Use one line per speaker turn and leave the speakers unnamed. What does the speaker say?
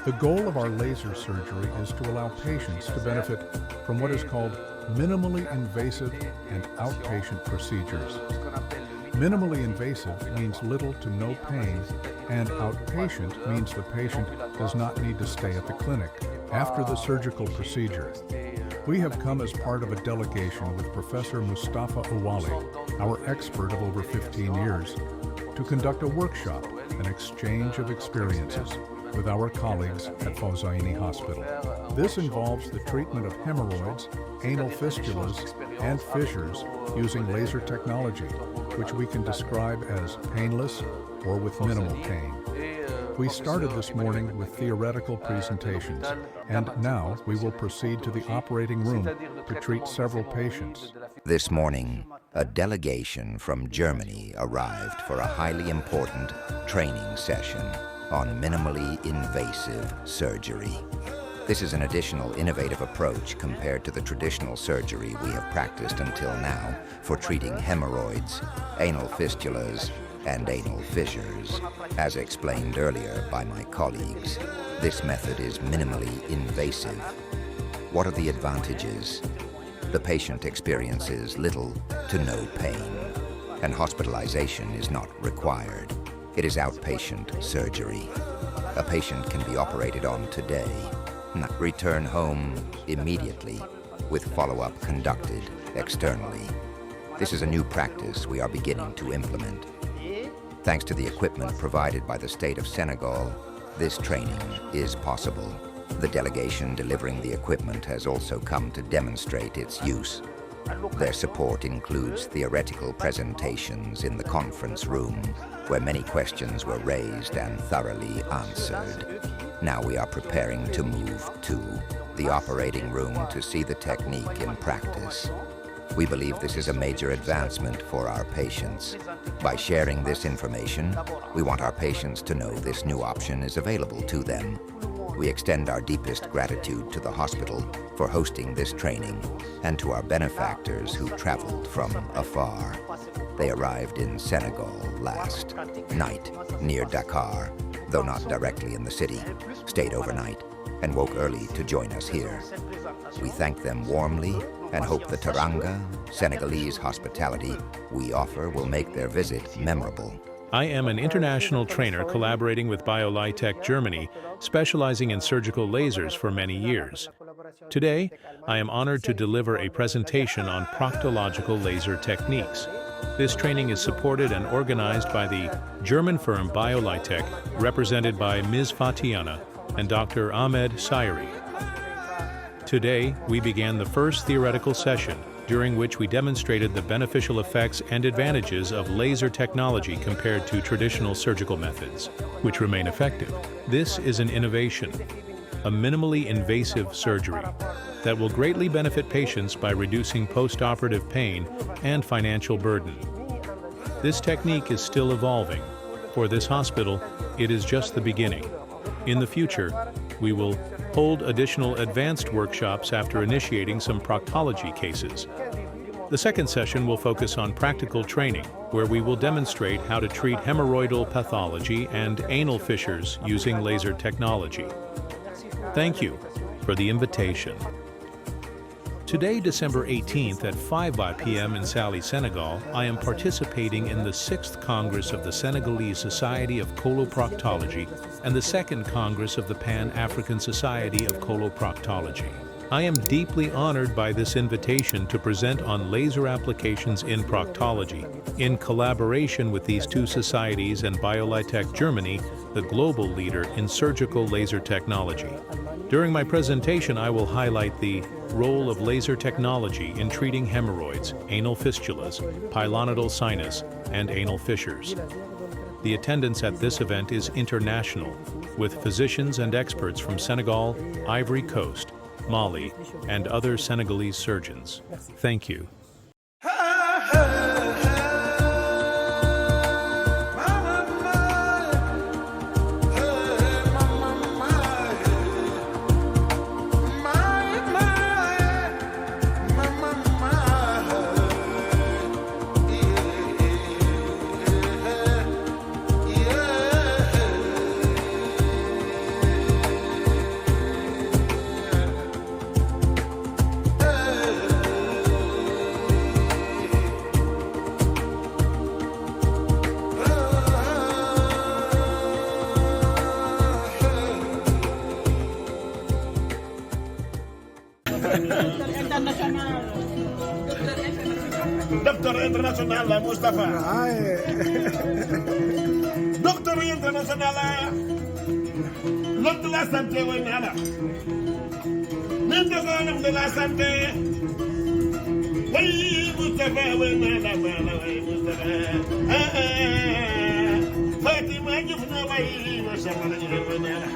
The goal of our laser surgery is to allow patients to benefit from what is called minimally invasive and outpatient procedures. Minimally invasive means little to no pain, and outpatient means the patient does not need to stay at the clinic after the surgical procedure. We have come as part of a delegation with Professor Mustafa Awali, our expert of over 15 years, to conduct a workshop, an exchange of experiences with our colleagues at Fawzeyni Hospital. This involves the treatment of hemorrhoids, anal fistulas, and fissures using laser technology, which we can describe as painless or with minimal pain. We started this morning with theoretical presentations, and now we will proceed to the operating room to treat several patients.
This morning, a delegation from Germany arrived for a highly important training session on minimally invasive surgery. This is an additional innovative approach compared to the traditional surgery we have practiced until now for treating hemorrhoids, anal fistulas, and anal fissures. As explained earlier by my colleagues, this method is minimally invasive. What are the advantages? The patient experiences little to no pain, and hospitalization is not required. It is outpatient surgery. A patient can be operated on today, return home immediately, with follow-up conducted externally. This is a new practice we are beginning to implement. Thanks to the equipment provided by the state of Senegal, this training is possible. The delegation delivering the equipment has also come to demonstrate its use. Their support includes theoretical presentations in the conference room, where many questions were raised and thoroughly answered. Now we are preparing to move to the operating room to see the technique in practice. We believe this is a major advancement for our patients. By sharing this information, we want our patients to know this new option is available to them. We extend our deepest gratitude to the hospital for hosting this training and to our benefactors who traveled from afar. They arrived in Senegal last night near Dakar, though not directly in the city, stayed overnight, and woke early to join us here. We thank them warmly and hope the Teranga, Senegalese hospitality we offer will make their visit memorable.
I am an international trainer collaborating with Biolitec Germany, specializing in surgical lasers for many years. Today, I am honored to deliver a presentation on proctological laser techniques. This training is supported and organized by the German firm Biolitec, represented by Ms. Fatiana and Dr. Ahmed Sairi. Today, we began the first theoretical session, during which we demonstrated the beneficial effects and advantages of laser technology compared to traditional surgical methods, which remain effective. This is an innovation, a minimally invasive surgery that will greatly benefit patients by reducing post-operative pain and financial burden. This technique is still evolving. For this hospital, it is just the beginning. In the future, we will hold additional advanced workshops after initiating some proctology cases. The second session will focus on practical training, where we will demonstrate how to treat hemorrhoidal pathology and anal fissures using laser technology. Thank you for the invitation. Today, December 18th at 5 p.m. in Saly, Senegal, I am participating in the 6th Congress of the Senegalese Society of Coloproctology and the 2nd Congress of the Pan-African Society of Coloproctology. I am deeply honored by this invitation to present on laser applications in proctology, in collaboration with these two societies and Biolitec Germany, the global leader in surgical laser technology. During my presentation, I will highlight the role of laser technology in treating hemorrhoids, anal fistulas, pilonidal sinus, and anal fissures. The attendance at this event is international, with physicians and experts from Senegal, Ivory Coast, Mali, and other Senegalese surgeons. Thank you.
Docteur international Moustapha. Docteur international. L'homme de la santé, oui, nala. L'homme de la santé. Oui, Moustapha, oui, nala, oui, Moustapha. Fatima, you know, oui, Moustapha, oui, nala.